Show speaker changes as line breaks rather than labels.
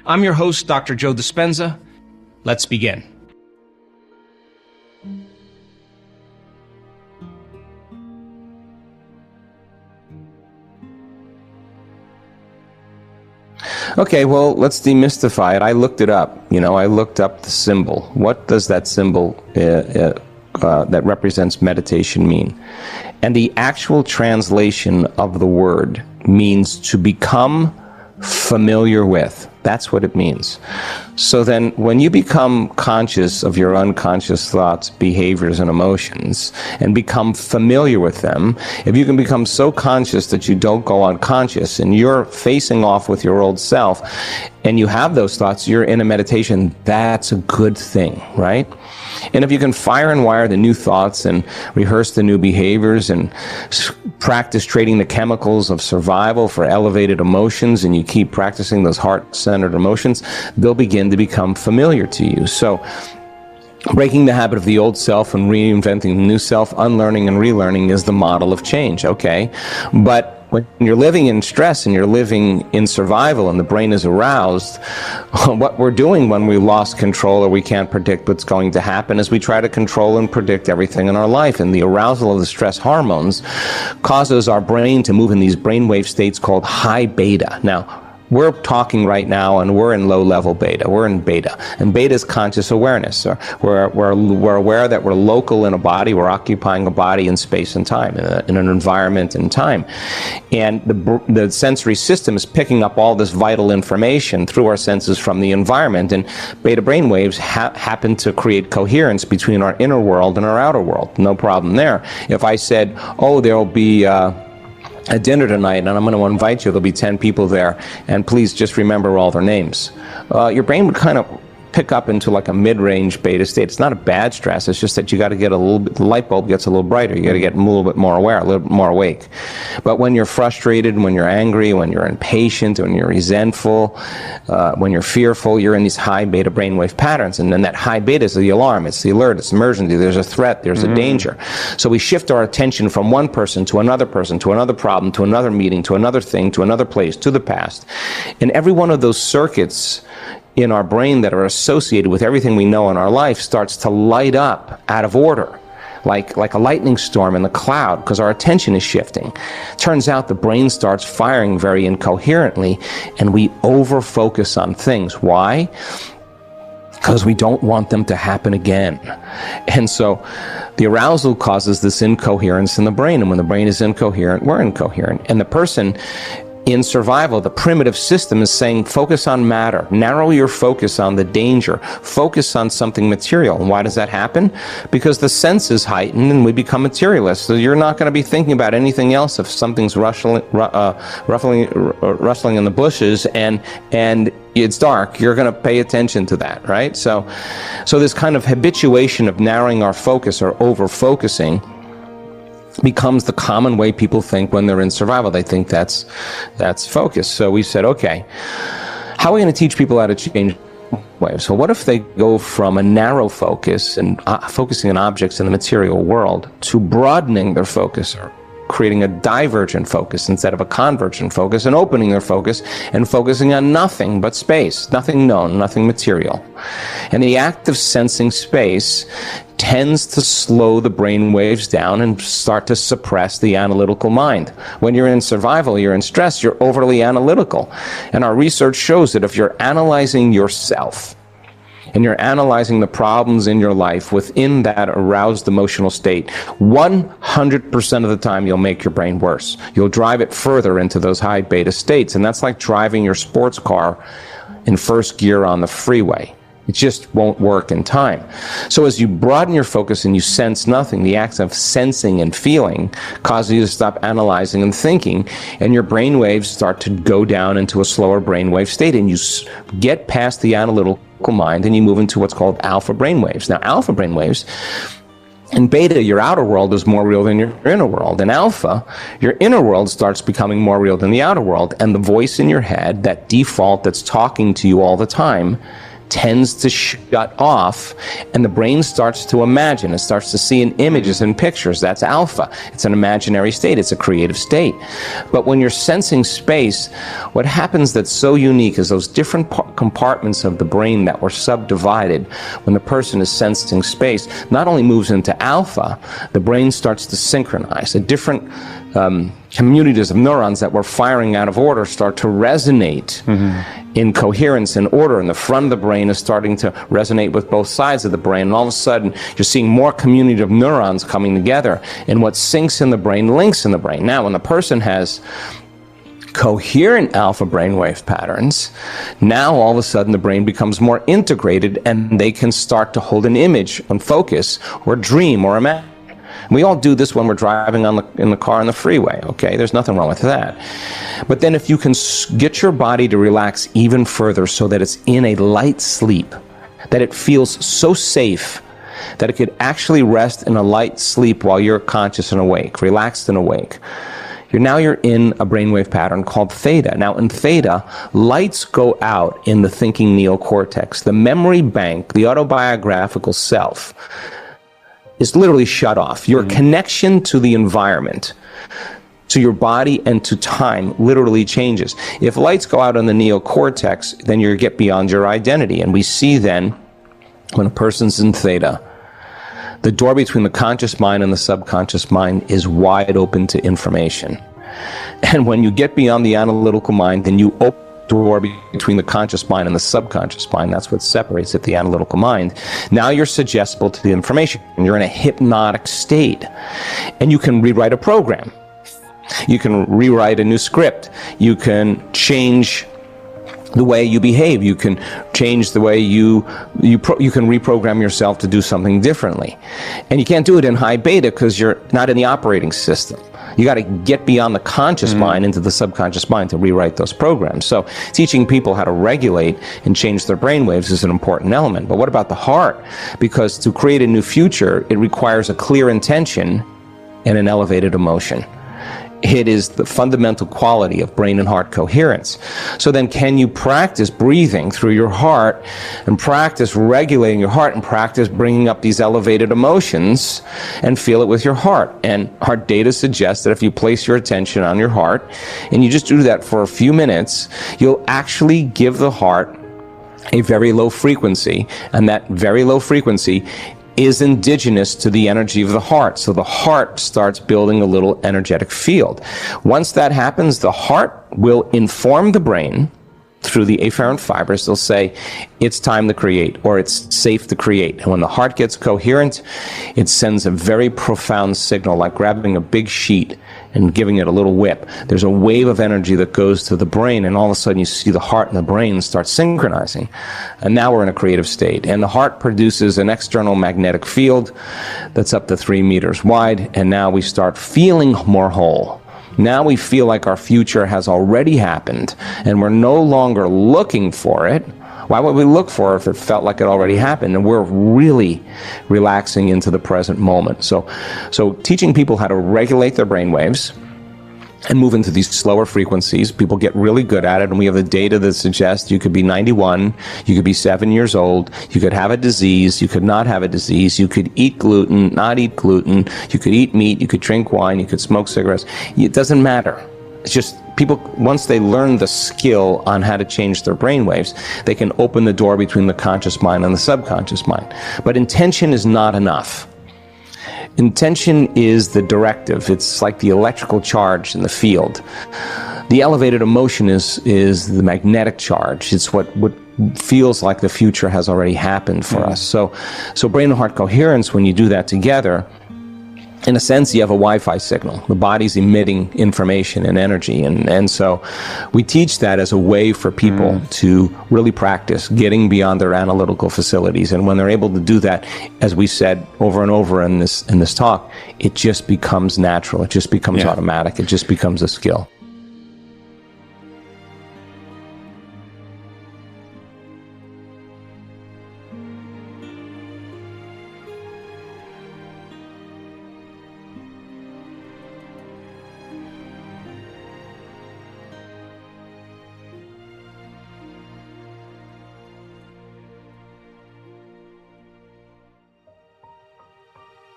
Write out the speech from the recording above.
I'm your host, Dr. Joe Dispenza. Let's begin.
Okay, well, let's demystify it. I looked it up. I looked up the symbol. What does that symbol that represents meditation mean? And the actual translation of the word means to become familiar with. That's what it means. So then when you become conscious of your unconscious thoughts, behaviors, and emotions, and become familiar with them, if you can become so conscious that you don't go unconscious and you're facing off with your old self and you have those thoughts, you're in a meditation, that's a good thing, right? And if you can fire and wire the new thoughts and rehearse the new behaviors and practice trading the chemicals of survival for elevated emotions, and you keep practicing those heart-centered emotions, they'll begin to become familiar to you. So breaking the habit of the old self and reinventing the new self, unlearning and relearning is the model of change, okay? But when you're living in stress and you're living in survival and the brain is aroused, what we're doing when we lost control or we can't predict what's going to happen is we try to control and predict everything in our life. And the arousal of the stress hormones causes our brain to move in these brainwave states called high beta. Now, we're talking right now and we're in low-level beta. We're in beta. And beta is conscious awareness. We're aware that we're local in a body. We're occupying a body in space and time, in an environment and time. And the sensory system is picking up all this vital information through our senses from the environment. And beta brainwaves happen to create coherence between our inner world and our outer world. No problem there. If I said, oh, there'll be a dinner tonight, and I'm going to invite you. There'll be 10 people there, and please just remember all their names. Your brain would kind of pick up into like a mid-range beta state. It's not a bad stress. It's just that you got to get a little bit, the light bulb gets a little brighter. You got to get a little bit more aware, a little bit more awake. But when you're frustrated, when you're angry, when you're impatient, when you're resentful, when you're fearful, you're in these high beta brainwave patterns. And then that high beta is the alarm. It's the alert. It's emergency. There's a threat. There's a danger. So we shift our attention from one person, to another problem, to another meeting, to another thing, to another place, to the past. And every one of those circuits in our brain that are associated with everything we know in our life starts to light up out of order, like a lightning storm in the cloud, because our attention is shifting. Turns out the brain starts firing very incoherently, and we over-focus on things. Why? Because we don't want them to happen again. And so the arousal causes this incoherence in the brain, and when the brain is incoherent, we're incoherent. And the person in survival, the primitive system is saying, focus on matter, narrow your focus on the danger, focus on something material. And why does that happen? Because the senses heighten and we become materialists. So you're not going to be thinking about anything else if something's rustling in the bushes and it's dark. You're going to pay attention to that, right? So this kind of habituation of narrowing our focus or over-focusing becomes the common way people think when they're in survival. They think that's focus. So we said, okay, how are we going to teach people how to change waves? So what if they go from a narrow focus and focusing on objects in the material world to broadening their focus, or creating a divergent focus instead of a convergent focus, and opening their focus and focusing on nothing but space, nothing known, nothing material. And the act of sensing space tends to slow the brain waves down and start to suppress the analytical mind. When you're in survival, you're in stress, you're overly analytical. And our research shows that if you're analyzing yourself, and you're analyzing the problems in your life within that aroused emotional state, 100% of the time you'll make your brain worse. You'll drive it further into those high beta states, and that's like driving your sports car in first gear on the freeway. It just won't work in time. So as you broaden your focus and you sense nothing, the act of sensing and feeling causes you to stop analyzing and thinking, and your brain waves start to go down into a slower brainwave state, and you get past the analytical mind and you move into what's called alpha brainwaves. Now, alpha brainwaves, in beta, your outer world is more real than your inner world. In alpha, your inner world starts becoming more real than the outer world, and the voice in your head, that default that's talking to you all the time, tends to shut off, and the brain starts to imagine. It starts to see in images and pictures. That's alpha. It's an imaginary state. It's a creative state. But when you're sensing space, what happens that's so unique is those different compartments of the brain that were subdivided when the person is sensing space not only moves into alpha, the brain starts to synchronize. The different communities of neurons that were firing out of order start to resonate in coherence and order, and the front of the brain is starting to resonate with both sides of the brain, and all of a sudden you're seeing more community of neurons coming together, and what syncs in the brain links in the brain. Now, when the person has coherent alpha brainwave patterns, now all of a sudden the brain becomes more integrated, and they can start to hold an image and focus or dream or imagine. We all do this when we're driving in the car on the freeway, okay? There's nothing wrong with that. But then if you can get your body to relax even further so that it's in a light sleep, that it feels so safe that it could actually rest in a light sleep while you're conscious and awake, relaxed and awake. You're in a brainwave pattern called theta. Now, in theta, lights go out in the thinking neocortex. The memory bank, the autobiographical self, is literally shut off. Your connection to the environment, to your body and to time literally changes. If lights go out on the neocortex, then you get beyond your identity. And we see then, when a person's in theta, the door between the conscious mind and the subconscious mind is wide open to information. And when you get beyond the analytical mind, then you open door between the conscious mind and the subconscious mind. That's what separates it, the analytical mind. Now you're suggestible to the information, and you're in a hypnotic state, and you can rewrite a program. You can rewrite a new script. You can change the way you behave. You can change the way you can reprogram yourself to do something differently. And you can't do it in high beta because you're not in the operating system. You got to get beyond the conscious mind into the subconscious mind to rewrite those programs. So teaching people how to regulate and change their brainwaves is an important element. But what about the heart? Because to create a new future, it requires a clear intention and an elevated emotion. It is the fundamental quality of brain and heart coherence. So then can you practice breathing through your heart and practice regulating your heart and practice bringing up these elevated emotions and feel it with your heart? And our data suggests that if you place your attention on your heart and you just do that for a few minutes, you'll actually give the heart a very low frequency, and that very low frequency is indigenous to the energy of the heart. So the heart starts building a little energetic field. Once that happens, the heart will inform the brain through the afferent fibers. They'll say, it's time to create, or it's safe to create. And when the heart gets coherent, it sends a very profound signal, like grabbing a big sheet and giving it a little whip. There's a wave of energy that goes to the brain, and all of a sudden you see the heart and the brain start synchronizing. And now we're in a creative state. And the heart produces an external magnetic field that's up to 3 meters wide, and now we start feeling more whole. Now we feel like our future has already happened, and we're no longer looking for it. Why would we look for it if it felt like it already happened? And we're really relaxing into the present moment. So teaching people how to regulate their brainwaves and move into these slower frequencies, people get really good at it, and we have the data that suggests you could be 91, you could be 7 years old, you could have a disease, you could not have a disease, you could eat gluten, not eat gluten, you could eat meat, you could drink wine, you could smoke cigarettes. It doesn't matter. It's just people, once they learn the skill on how to change their brainwaves, they can open the door between the conscious mind and the subconscious mind. But intention is not enough. Intention is the directive. It's like the electrical charge in the field. The elevated emotion is the magnetic charge. It's what feels like the future has already happened for us. So brain and heart coherence, when you do that together, in a sense, you have a Wi-Fi signal. The body's emitting information and energy. And so we teach that as a way for people to really practice getting beyond their analytical facilities. And when they're able to do that, as we said over and over in this talk, it just becomes natural. It just becomes automatic. It just becomes a skill.